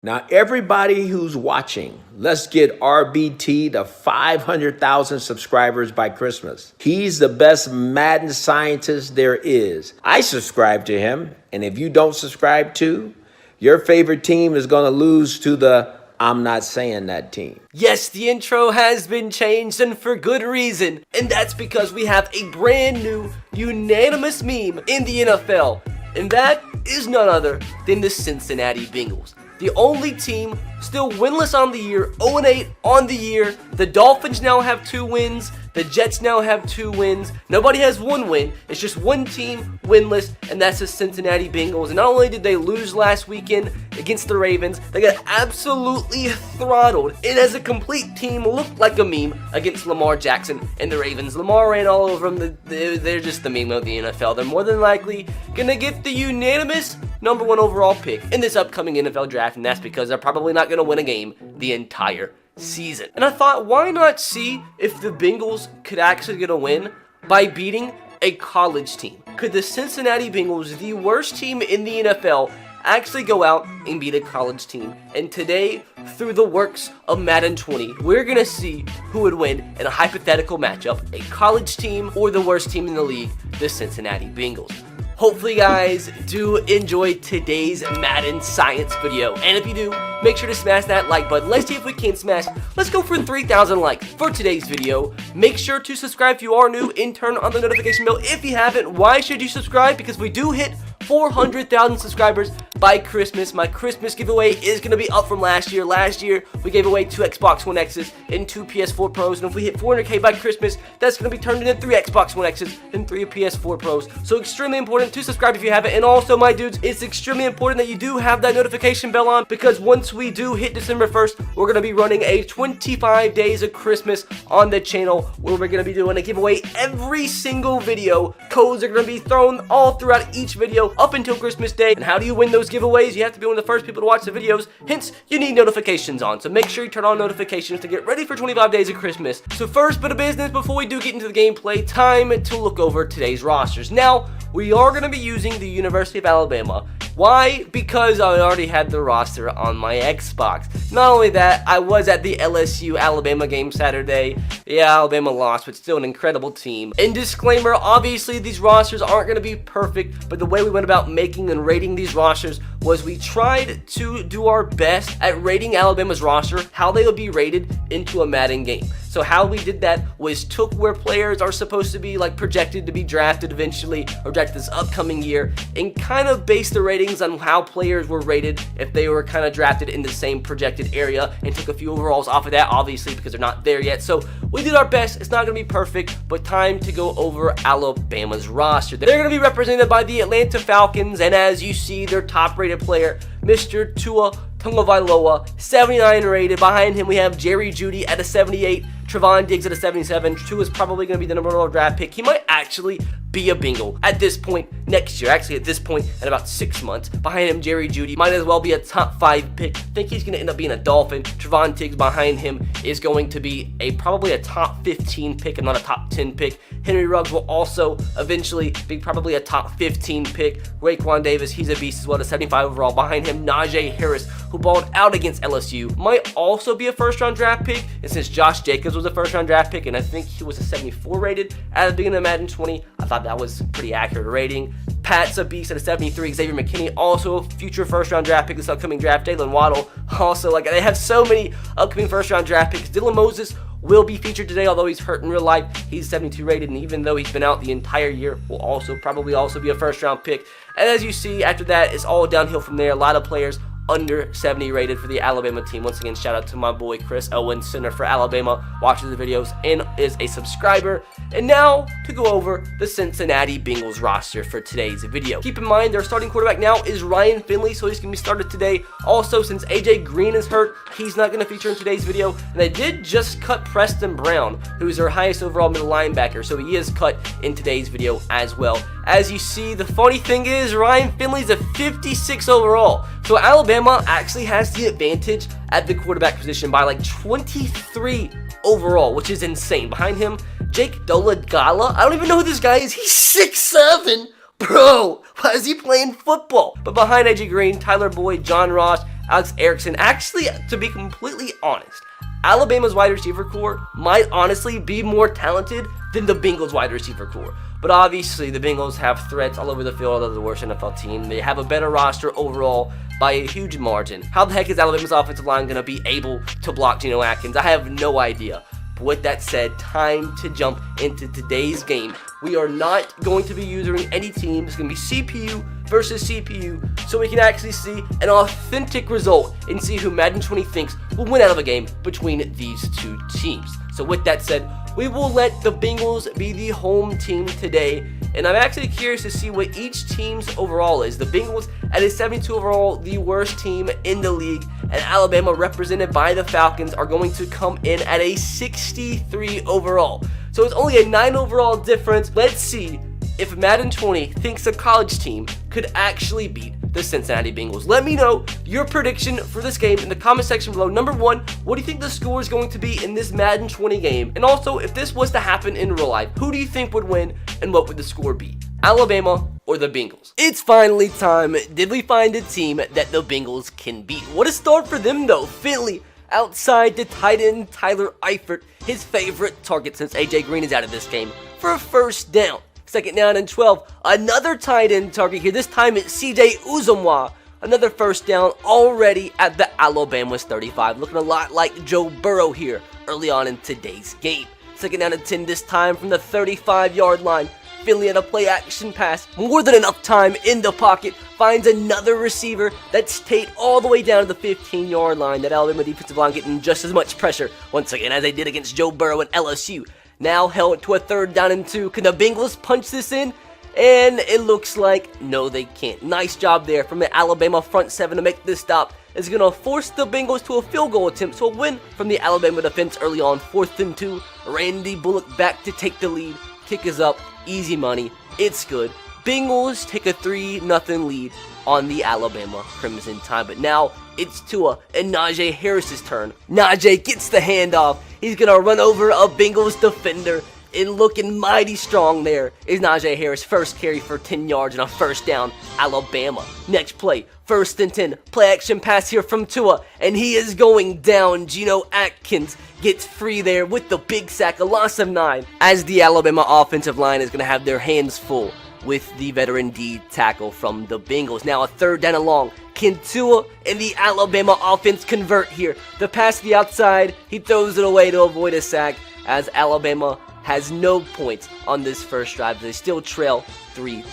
Now, everybody who's watching, let's get RBT to 500,000 subscribers by Christmas. He's the best Madden scientist there is. I subscribe to him, and if you don't subscribe to, your favorite team is going to lose to the I'm not saying that team. Yes, the intro has been changed, and for good reason. And that's because we have a brand new, unanimous meme in the NFL. And that is none other than the Cincinnati Bengals. The only team still winless on the year, 0-8 on the year. The Dolphins now have 2 wins. The Jets now have 2 wins. Nobody has 1 win. It's just one team winless, and that's the Cincinnati Bengals. And not only did they lose last weekend against the Ravens, they got absolutely throttled. It as a complete team looked like a meme against Lamar Jackson and the Ravens. Lamar ran all over them. They're just the meme of the NFL. They're more than likely going to get the unanimous #1 overall pick in this upcoming NFL draft, and that's because they're probably not going to win a game the entire season. And I thought, why not see if the Bengals could actually get a win by beating a college team? Could the Cincinnati Bengals, the worst team in the NFL, actually go out and beat a college team? And today, through the works of Madden 20, we're going to see who would win in a hypothetical matchup, a college team or the worst team in the league, the Cincinnati Bengals. Hopefully you guys do enjoy today's Madden Science video. And if you do, make sure to smash that like button. Let's see if we can smash. Let's go for 3,000 likes for today's video. Make sure to subscribe if you are new and turn on the notification bell if you haven't. Why should you subscribe? Because we do hit 400,000 subscribers by Christmas. My Christmas giveaway is going to be up from last year. Last year, we gave away 2 Xbox One X's and 2 PS4 Pros. And if we hit 400K by Christmas, that's going to be turned into 3 Xbox One X's and 3 PS4 Pros. So extremely important to subscribe if you haven't. And also, my dudes, it's extremely important that you do have that notification bell on, because once we do hit December 1st, we're going to be running a 25 days of Christmas on the channel where we're going to be doing a giveaway every single video. Codes are going to be thrown all throughout each video up until Christmas Day. And how do you win those giveaways? You have to be one of the first people to watch the videos. Hence, you need notifications on. So make sure you turn on notifications to get ready for 25 days of Christmas. So first bit of business before we do get into the gameplay, time to look over today's rosters. Now, we are going to be using the University of Alabama. Why? Because I already had the roster on my Xbox. Not only that, I was at the LSU-Alabama game Saturday. Yeah, Alabama lost, but still an incredible team. And disclaimer, obviously these rosters aren't going to be perfect, but the way we went about making and rating these rosters was we tried to do our best at rating Alabama's roster, how they would be rated into a Madden game. So how we did that was took where players are supposed to be like projected to be drafted eventually or drafted this upcoming year, and kind of based the ratings on how players were rated if they were kind of drafted in the same projected area, and took a few overalls off of that, obviously, because they're not there yet. So we did our best. It's not going to be perfect, but time to go over Alabama's roster. They're going to be represented by the Atlanta Falcons, and as you see, their top-rated player, Mr. Tua Tagovailoa, 79 rated. Behind him, we have Jerry Jeudy at a 78. Trevon Diggs at a 77. Tua is probably going to be the #1 draft pick. He might actually be a Bengal at this point next year. Actually, at this point, in about 6 months. Behind him, Jerry Jeudy might as well be a top 5 pick. I think he's going to end up being a Dolphin. Trevon Diggs behind him is going to be probably a top 15 pick and not a top 10 pick. Henry Ruggs will also eventually be probably a top 15 pick. Raekwon Davis, he's a beast as well, at 75 overall. Behind him, Najee Harris, who balled out against LSU, might also be a first-round draft pick. And since Josh Jacobs was a first-round draft pick, and I think he was a 74 rated at the beginning of Madden 20, I thought that was pretty accurate rating. Pat's a beast at a 73. Xavier McKinney, also a future first-round draft pick this upcoming draft. Jalen Waddle, also, like, they have so many upcoming first-round draft picks. Dylan Moses will be featured today, although he's hurt in real life. He's 72 rated, and even though he's been out the entire year, will probably also be a first-round pick. And as you see, after that, it's all downhill from there. A lot of players under 70 rated for the Alabama team. Once again, shout out to my boy Chris Owen, center for Alabama, watches the videos and is a subscriber. And now to go over the Cincinnati Bengals roster for today's video. Keep in mind, their starting quarterback now is Ryan Finley, so he's going to be started today. Also, since AJ Green is hurt, he's not going to feature in today's video. And they did just cut Preston Brown, who's their highest overall middle linebacker, so he is cut in today's video as well. As you see, the funny thing is Ryan Finley's a 56 overall. So Alabama actually has the advantage at the quarterback position by like 23 overall, which is insane. Behind him, Jake Dolegala. I don't even know who this guy is. He's 6'7". Bro, why is he playing football? But behind AJ Green, Tyler Boyd, John Ross, Alex Erickson. Actually, to be completely honest, Alabama's wide receiver core might honestly be more talented than the Bengals wide receiver core. But obviously, the Bengals have threats all over the field. They're the worst NFL team. They have a better roster overall by a huge margin. How the heck is Alabama's offensive line going to be able to block Geno Atkins? I have no idea. But with that said, time to jump into today's game. We are not going to be using any team. It's going to be CPU versus CPU, so we can actually see an authentic result and see who Madden 20 thinks will win out of a game between these two teams. So with that said, we will let the Bengals be the home team today, and I'm actually curious to see what each team's overall is. The Bengals at a 72 overall, the worst team in the league, and Alabama, represented by the Falcons, are going to come in at a 63 overall. So it's only a 9 overall difference. Let's see if Madden 20 thinks a college team could actually beat the Cincinnati Bengals. Let me know your prediction for this game in the comment section below. Number one, what do you think the score is going to be in this Madden 20 game? And also, if this was to happen in real life, who do you think would win and what would the score be? Alabama or the Bengals? It's finally time. Did we find a team that the Bengals can beat? What a start for them though. Finley outside the tight end Tyler Eifert, his favorite target since AJ Green is out of this game, for a first down. Second down and 12. Another tight end target here. This time it's CJ Uzomah. Another first down already at the Alabama's 35. Looking a lot like Joe Burrow here early on in today's game. Second down and 10 this time from the 35-yard line. Finley had a play action pass. More than enough time in the pocket. Finds another receiver that's Tate all the way down to the 15-yard line. That Alabama defensive line getting just as much pressure once again as they did against Joe Burrow and LSU. Now held to a third down and 2. Can the Bengals punch this in? And it looks like no, they can't. Nice job there from the Alabama front seven to make this stop. It's going to force the Bengals to a field goal attempt. So a win from the Alabama defense early on. 4th and 2. Randy Bullock back to take the lead. Kick is up. Easy money. It's good. Bengals take a 3-0 lead on the Alabama Crimson Tide. But now it's Tua and Najee Harris's turn. Najee gets the handoff. He's going to run over a Bengals defender. And looking mighty strong there is Najee Harris. First carry for 10 yards and a first down. Alabama. Next play. 1st and 10. Play action pass here from Tua. And he is going down. Geno Atkins gets free there with the big sack. A loss of 9. As the Alabama offensive line is going to have their hands full with the veteran D tackle from the Bengals. Now a third down and long. Can Tua and the Alabama offense convert here? The pass to the outside. He throws it away to avoid a sack as Alabama has no points on this first drive. They still trail 3-0.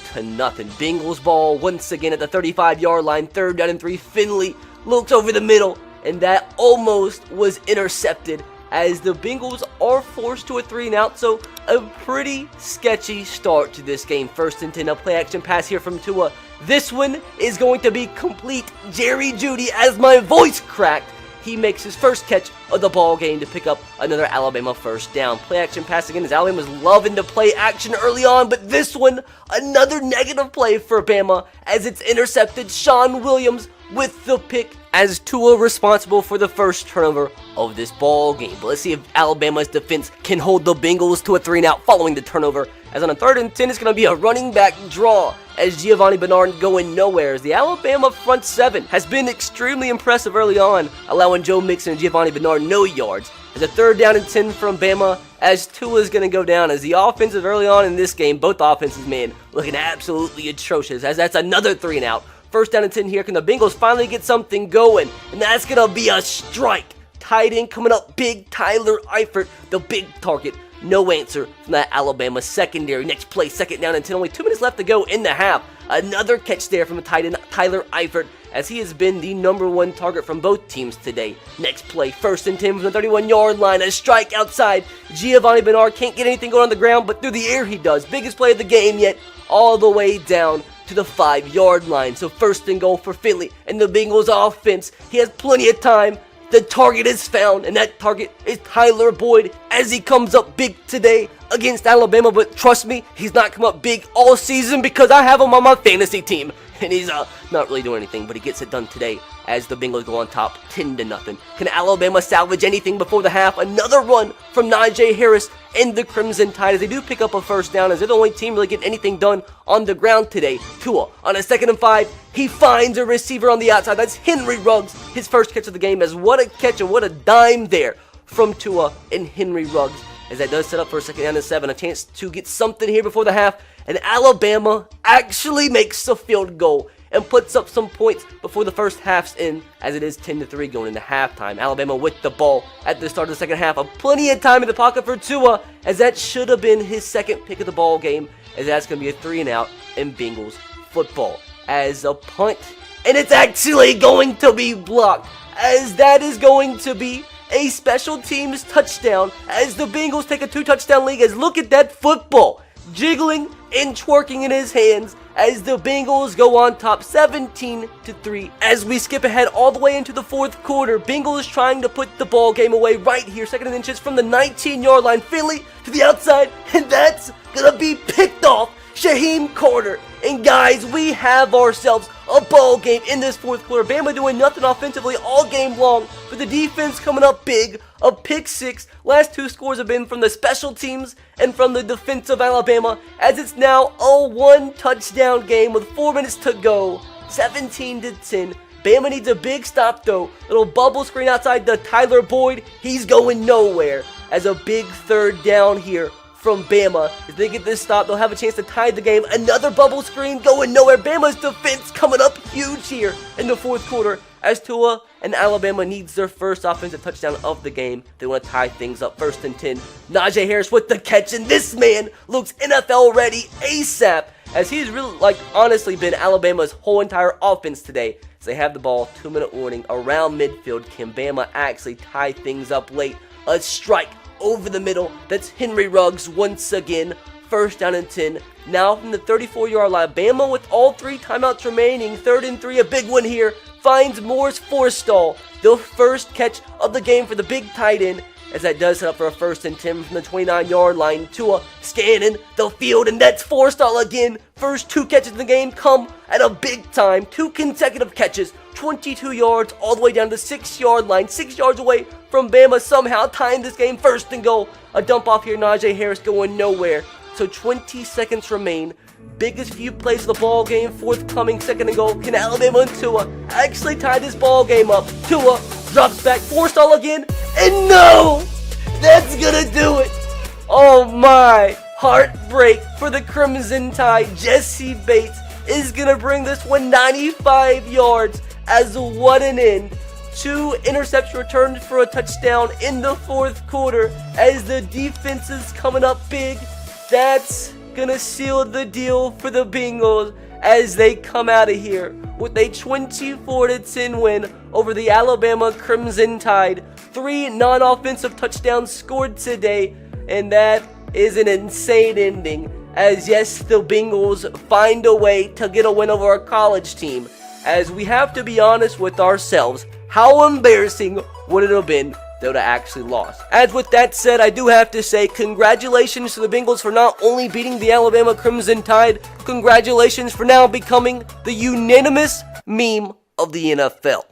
Bengals ball once again at the 35-yard line. 3rd down and 3. Finley looks over the middle, and that almost was intercepted as the Bengals are forced to a 3-and-out. So a pretty sketchy start to this game. 1st and 10, a play action pass here from Tua. This one is going to be complete Jerry Jeudy as my voice cracked. He makes his first catch of the ball game to pick up another Alabama first down. Play action pass again as Alabama's loving to play action early on, but this one, another negative play for Bama as it's intercepted. Sean Williams with the pick as Tua responsible for the first turnover of this ball game. But let's see if Alabama's defense can hold the Bengals to a 3-and-out following the turnover. As on a 3rd and 10, it's going to be a running back draw as Giovanni Bernard going nowhere. As the Alabama front seven has been extremely impressive early on, allowing Joe Mixon and Giovanni Bernard no yards. As a 3rd down and 10 from Bama as Tua is going to go down. As the offensive early on in this game, both offenses, man, looking absolutely atrocious as that's another 3-and-out. 1st down and 10 here. Can the Bengals finally get something going? And that's going to be a strike. Tight end coming up big. Tyler Eifert, the big target. No answer from that Alabama secondary. Next play, 2nd down and 10. Only 2 minutes left to go in the half. Another catch there from the tight end, Tyler Eifert, as he has been the #1 target from both teams today. Next play, 1st and 10 from the 31-yard line. A strike outside. Giovanni Bernard can't get anything going on the ground, but through the air he does. Biggest play of the game yet, all the way down to the 5-yard line. So 1st and goal for Finley and the Bengals offense. He has plenty of time. The target is found, and that target is Tyler Boyd as he comes up big today against Alabama. But trust me, he's not come up big all season because I have him on my fantasy team. and he's not really doing anything, but he gets it done today as the Bengals go on top 10-0. Can Alabama salvage anything before the half? Another run from Najee Harris and the Crimson Tide as they do pick up a first down, as they're the only team really getting anything done on the ground today. Tua on a 2nd and 5, he finds a receiver on the outside. That's Henry Ruggs, his first catch of the game, as what a catch and what a dime there from Tua and Henry Ruggs, as that does set up for a 2nd down and 7, a chance to get something here before the half, and Alabama actually makes a field goal and puts up some points before the first half's in, as it is 10-3 going into halftime. Alabama with the ball at the start of the second half. Plenty of time in the pocket for Tua, as that should have been his second pick of the ball game, as that's going to be a 3-and-out in Bengals football. As a punt, and it's actually going to be blocked, as that is going to be a special teams touchdown, as the Bengals take a 2-touchdown lead. As look at that football jiggling and twerking in his hands, as the Bengals go on top 17-3. As we skip ahead all the way into the fourth quarter, Bengals trying to put the ball game away right here, 2nd and inches from the 19-yard line. Finley to the outside, and that's gonna be picked off. Shaheem Carter. And guys, we have ourselves a ball game in this fourth quarter. Bama doing nothing offensively all game long, but the defense coming up big. A pick 6. Last 2 scores have been from the special teams and from the defense of Alabama, as it's now a 1-touchdown game with 4 minutes to go. 17-10. Bama needs a big stop though. Little bubble screen outside to Tyler Boyd. He's going nowhere, as a big 3rd down here from Bama. If they get this stop, they'll have a chance to tie the game. Another bubble screen going nowhere. Bama's defense coming up huge here in the fourth quarter, as Tua and Alabama needs their first offensive touchdown of the game. They want to tie things up. 1st and 10. Najee Harris with the catch, and this man looks NFL ready ASAP, as he's really, honestly been Alabama's whole entire offense today. So they have the ball, 2-minute warning around midfield. Can Bama actually tie things up late? A strike over the middle. That's Henry Ruggs once again. 1st down and 10. Now from the 34-yard line. Bama with all 3 timeouts remaining. 3rd and 3. A big one here. Finds Morris Forstall, the first catch of the game for the big tight end, as that does set up for a 1st and 10 from the 29-yard line. Tua scanning the field, and that's Forstall again. First 2 catches in the game come at a big time. 2 consecutive catches. 22 yards all the way down to the 6-yard line. 6 yards away from Bama, somehow tying this game. 1st and goal. A dump off here. Najee Harris going nowhere. So 20 seconds remain. Biggest few plays of the ball game forthcoming. 2nd and goal. Can Alabama and Tua actually tie this ball game up? Tua drops back. Forstall again. And no! That's gonna do it. Oh my. Heartbreak for the Crimson Tide. Jesse Bates is gonna bring this one 95 yards, as what an end. 2 interception returns for a touchdown in the fourth quarter, as the defense is coming up big. That's gonna seal the deal for the Bengals, as they come out of here with a 24-10 win over the Alabama Crimson Tide. 3 non-offensive touchdowns scored today, and that is an insane ending, as yes, the Bengals find a way to get a win over a college team, as we have to be honest with ourselves. How embarrassing would it have been they would have actually lost? As with that said, I do have to say congratulations to the Bengals for not only beating the Alabama Crimson Tide, congratulations for now becoming the unanimous meme of the NFL.